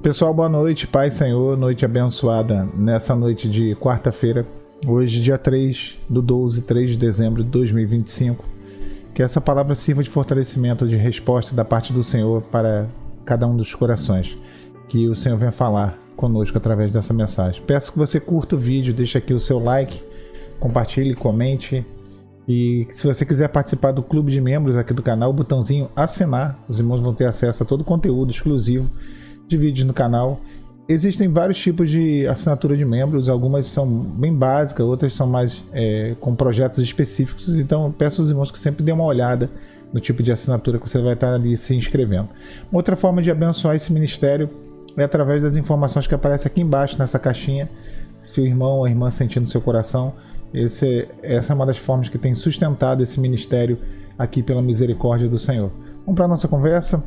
Pessoal, boa noite, Pai Senhor, noite abençoada nessa noite de quarta-feira, hoje dia 3 de dezembro de 2025. Que essa palavra sirva de fortalecimento, de resposta da parte do Senhor para cada um dos corações. Que o Senhor venha falar conosco através dessa mensagem. Peço que você curta o vídeo, deixe aqui o seu like, compartilhe, comente. E se você quiser participar do clube de membros aqui do canal, o botãozinho assinar, os irmãos vão ter acesso a todo o conteúdo exclusivo de vídeos no canal. Existem vários tipos de assinatura de membros, algumas são bem básicas, outras são mais com projetos específicos, então peço aos irmãos que sempre dêem uma olhada no tipo de assinatura que você vai estar ali se inscrevendo. Uma outra forma de abençoar esse ministério é através das informações que aparecem aqui embaixo nessa caixinha. Se o irmão ou a irmã sentir no seu coração, essa é uma das formas que tem sustentado esse ministério aqui pela misericórdia do Senhor. Vamos para a nossa conversa?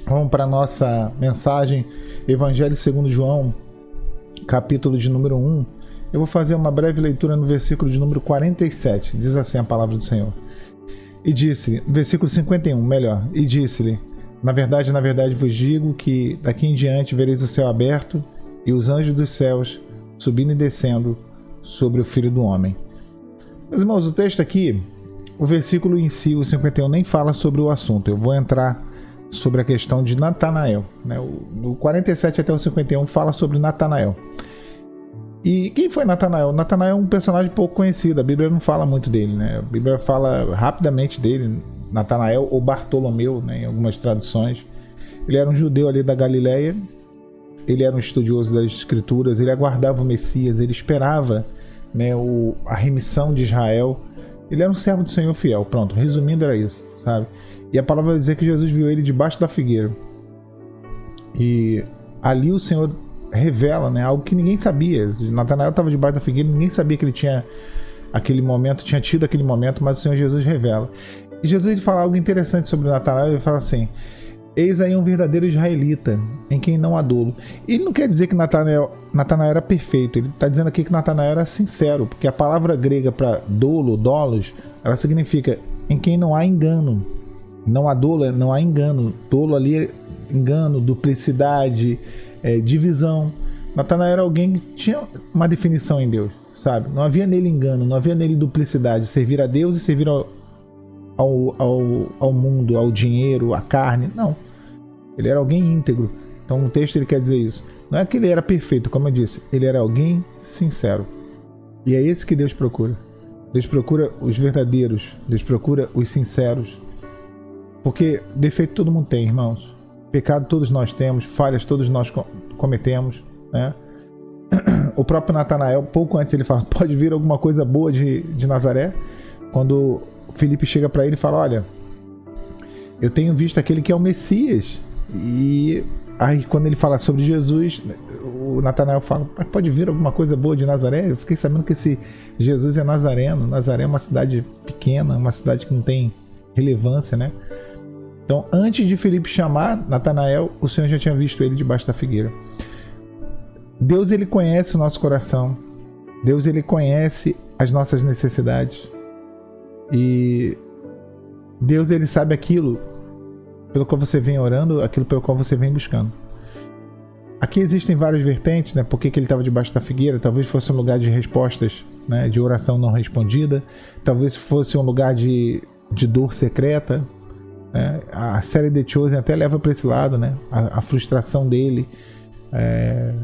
Vamos para a nossa mensagem, Evangelho segundo João, capítulo de número 1. Eu vou fazer uma breve leitura no versículo de número 47. Diz assim a palavra do Senhor. E disse, versículo 51, melhor. E disse-lhe, na verdade vos digo que daqui em diante vereis o céu aberto e os anjos dos céus subindo e descendo sobre o Filho do Homem. Meus irmãos, o texto aqui, o versículo em si, o 51, nem fala sobre o assunto. Eu vou entrar sobre a questão de Natanael, né? Do 47 até o 51 fala sobre Natanael. E quem foi Natanael? Natanael é um personagem pouco conhecido, a Bíblia não fala muito dele, né? A Bíblia fala rapidamente dele, Natanael ou Bartolomeu, né? Em algumas traduções. Ele era um judeu ali da Galileia, ele era um estudioso das Escrituras, ele aguardava o Messias, ele esperava, né, a remissão de Israel. Ele era um servo do Senhor fiel, pronto, resumindo era isso, sabe? E a palavra vai dizer que Jesus viu ele debaixo da figueira. E ali o Senhor revela, né, algo que ninguém sabia. Natanael estava debaixo da figueira, ninguém sabia que ele tinha tido aquele momento, mas o Senhor Jesus revela. E Jesus ele fala algo interessante sobre Natanael, ele fala assim: eis aí um verdadeiro israelita, em quem não há dolo. E ele não quer dizer que Natanael era perfeito, ele está dizendo aqui que Natanael era sincero, porque a palavra grega para dolo, dolos, ela significa em quem não há engano. Não há dolo, não há engano. Dolo ali é engano, duplicidade, divisão. Natanael era alguém que tinha uma definição em Deus, sabe? Não havia nele engano, não havia nele duplicidade. Servir a Deus e servir ao mundo, ao dinheiro, à carne. Não. Ele era alguém íntegro. Então no texto ele quer dizer isso. Não é que ele era perfeito, como eu disse. Ele era alguém sincero. E é esse que Deus procura. Deus procura os verdadeiros. Deus procura os sinceros. Porque defeito todo mundo tem, irmãos. Pecado todos nós temos, falhas todos nós cometemos, né? O próprio Natanael, pouco antes ele fala, pode vir alguma coisa boa de Nazaré? Quando Filipe chega para ele e fala, olha, eu tenho visto aquele que é o Messias. E aí quando ele fala sobre Jesus, o Natanael fala, pode vir alguma coisa boa de Nazaré? Eu fiquei sabendo que esse Jesus é nazareno. Nazaré é uma cidade pequena, uma cidade que não tem relevância, né? Então, antes de Filipe chamar Natanael, o Senhor já tinha visto ele debaixo da figueira. Deus, ele conhece o nosso coração. Deus, ele conhece as nossas necessidades. E Deus, ele sabe aquilo pelo qual você vem orando, aquilo pelo qual você vem buscando. Aqui existem várias vertentes, né? Por que ele estava debaixo da figueira? Talvez fosse um lugar de respostas, né? De oração não respondida. Talvez fosse um lugar de dor secreta. A série The Chosen até leva para esse lado, né? A frustração dele,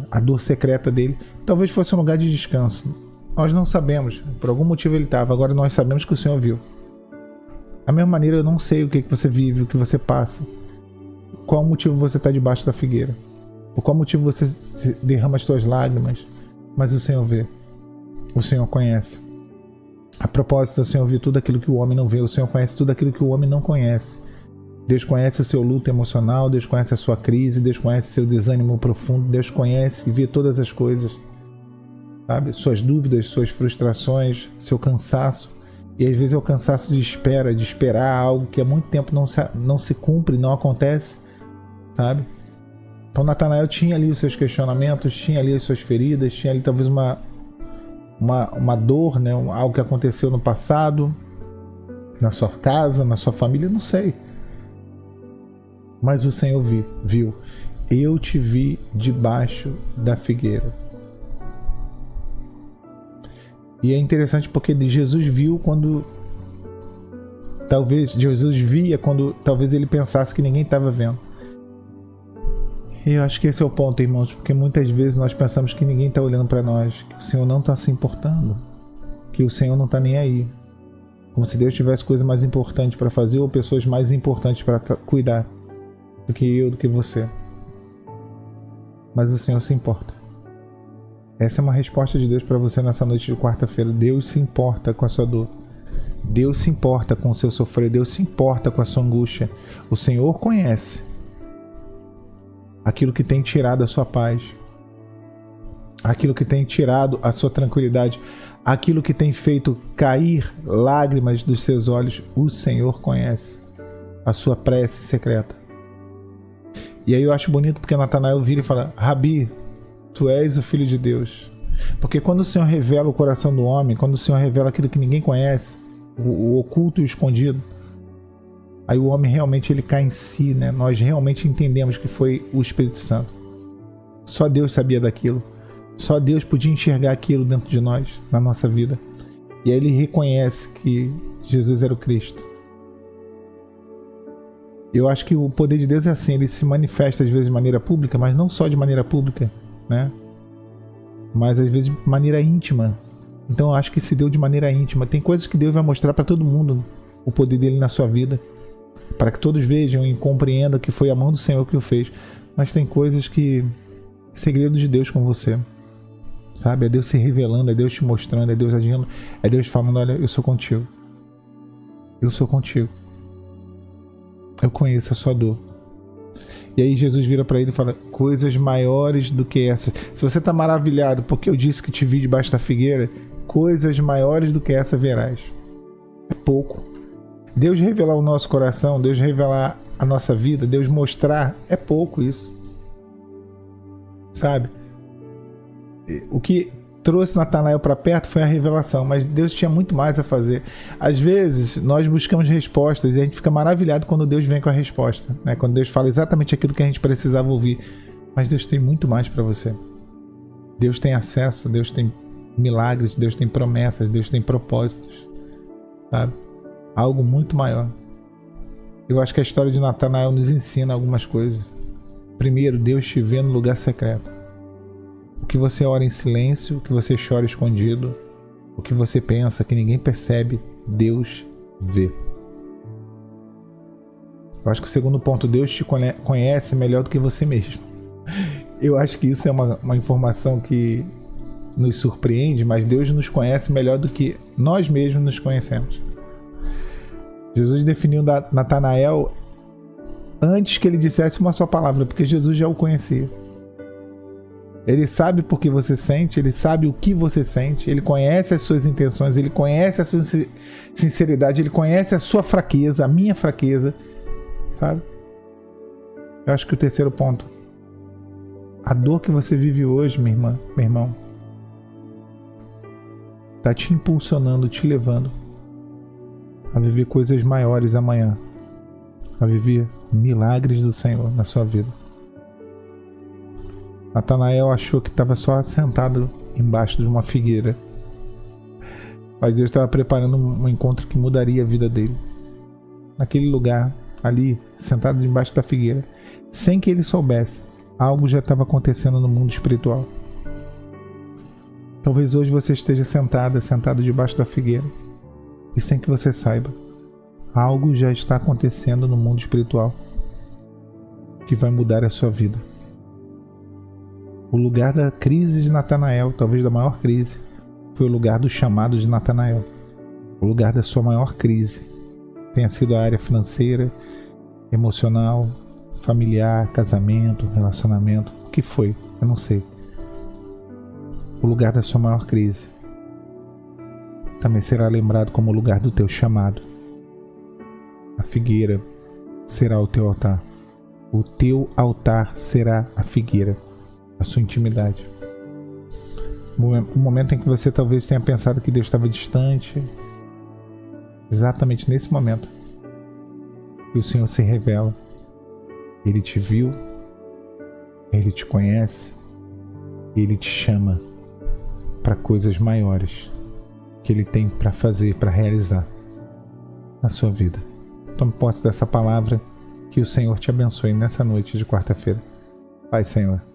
a dor secreta dele. Talvez fosse um lugar de descanso. Nós não sabemos, por algum motivo ele estava. Agora nós sabemos que o Senhor viu. Da mesma maneira, eu não sei o que você vive, o que você passa. Qual motivo você está debaixo da figueira? Por qual motivo você derrama as suas lágrimas? Mas o Senhor vê. O Senhor conhece. A propósito, o Senhor viu tudo aquilo que o homem não vê. O Senhor conhece tudo aquilo que o homem não conhece. Deus conhece o seu luto emocional, Deus conhece a sua crise, Deus conhece o seu desânimo profundo, Deus conhece e vê todas as coisas, sabe? Suas dúvidas, suas frustrações, seu cansaço. E às vezes é o cansaço de esperar algo que há muito tempo não se cumpre, não acontece, sabe? Então Natanael tinha ali os seus questionamentos, tinha ali as suas feridas, tinha ali talvez uma dor, né? Algo que aconteceu no passado, na sua casa, na sua família, não sei. Mas o Senhor viu. Eu te vi debaixo da figueira. E é interessante porque Jesus viu quando... Talvez Jesus via quando talvez ele pensasse que ninguém estava vendo. E eu acho que esse é o ponto, irmãos, porque muitas vezes nós pensamos que ninguém está olhando para nós, que o Senhor não está se importando, que o Senhor não está nem aí. Como se Deus tivesse coisa mais importante para fazer ou pessoas mais importantes para cuidar do que eu, do que você. Mas o Senhor se importa. Essa é uma resposta de Deus para você nessa noite de quarta-feira. Deus se importa com a sua dor. Deus se importa com o seu sofrer. Deus se importa com a sua angústia. O Senhor conhece aquilo que tem tirado a sua paz, aquilo que tem tirado a sua tranquilidade, aquilo que tem feito cair lágrimas dos seus olhos. O Senhor conhece a sua prece secreta. E aí eu acho bonito porque Natanael vira e fala: Rabi, tu és o Filho de Deus. Porque quando o Senhor revela o coração do homem, quando o Senhor revela aquilo que ninguém conhece, o oculto e o escondido, aí o homem realmente ele cai em si, né? Nós realmente entendemos que foi o Espírito Santo. Só Deus sabia daquilo. Só Deus podia enxergar aquilo dentro de nós, na nossa vida. E aí ele reconhece que Jesus era o Cristo. Eu acho que o poder de Deus é assim, ele se manifesta às vezes de maneira pública, mas não só de maneira pública, né? Mas às vezes de maneira íntima. Então eu acho que se deu de maneira íntima. Tem coisas que Deus vai mostrar para todo mundo, o poder dele na sua vida, para que todos vejam e compreendam que foi a mão do Senhor que o fez. Mas tem coisas que... segredo de Deus com você, sabe? É Deus se revelando, é Deus te mostrando, é Deus agindo, é Deus falando: olha, eu sou contigo. Eu sou contigo. Eu conheço a sua dor. E aí Jesus vira para ele e fala: coisas maiores do que essas. Se você está maravilhado porque eu disse que te vi debaixo da figueira, coisas maiores do que essa verás. É pouco. Deus revelar o nosso coração, Deus revelar a nossa vida, Deus mostrar, é pouco isso. Sabe? O que trouxe Natanael para perto foi a revelação, mas Deus tinha muito mais a fazer. Às vezes nós buscamos respostas e a gente fica maravilhado quando Deus vem com a resposta, né? Quando Deus fala exatamente aquilo que a gente precisava ouvir. Mas Deus tem muito mais para você. Deus tem acesso, Deus tem milagres, Deus tem promessas, Deus tem propósitos, sabe? Algo muito maior. Eu acho que a história de Natanael nos ensina algumas coisas. Primeiro, Deus te vê no lugar secreto. O que você ora em silêncio, o que você chora escondido, o que você pensa que ninguém percebe, Deus vê. Eu acho que o segundo ponto, Deus te conhece melhor do que você mesmo. Eu acho que isso é uma informação que nos surpreende, mas Deus nos conhece melhor do que nós mesmos nos conhecemos. Jesus definiu Natanael antes que ele dissesse uma só palavra, porque Jesus já o conhecia. Ele sabe por que você sente, ele sabe o que você sente, ele conhece as suas intenções, ele conhece a sua sinceridade, ele conhece a sua fraqueza, a minha fraqueza, sabe? Eu acho que o terceiro ponto, a dor que você vive hoje, minha irmã, meu irmão, está te impulsionando, te levando a viver coisas maiores amanhã, a viver milagres do Senhor na sua vida. Natanael achou que estava só sentado embaixo de uma figueira, mas Deus estava preparando um encontro que mudaria a vida dele. Naquele lugar, ali, sentado embaixo da figueira, sem que ele soubesse, algo já estava acontecendo no mundo espiritual. Talvez hoje você esteja sentado debaixo da figueira, e sem que você saiba, algo já está acontecendo no mundo espiritual que vai mudar a sua vida. O lugar da crise de Natanael, talvez da maior crise, foi o lugar do chamado de Natanael. O lugar da sua maior crise tenha sido a área financeira, emocional, familiar, casamento, relacionamento. O que foi? Eu não sei. O lugar da sua maior crise também será lembrado como o lugar do teu chamado. A figueira será o teu altar. O teu altar será a figueira, a sua intimidade. O momento em que você talvez tenha pensado que Deus estava distante, exatamente nesse momento que o Senhor se revela. Ele te viu, Ele te conhece e Ele te chama para coisas maiores que Ele tem para fazer, para realizar na sua vida. Tome posse dessa palavra, que o Senhor te abençoe nessa noite de quarta-feira. Pai, Senhor.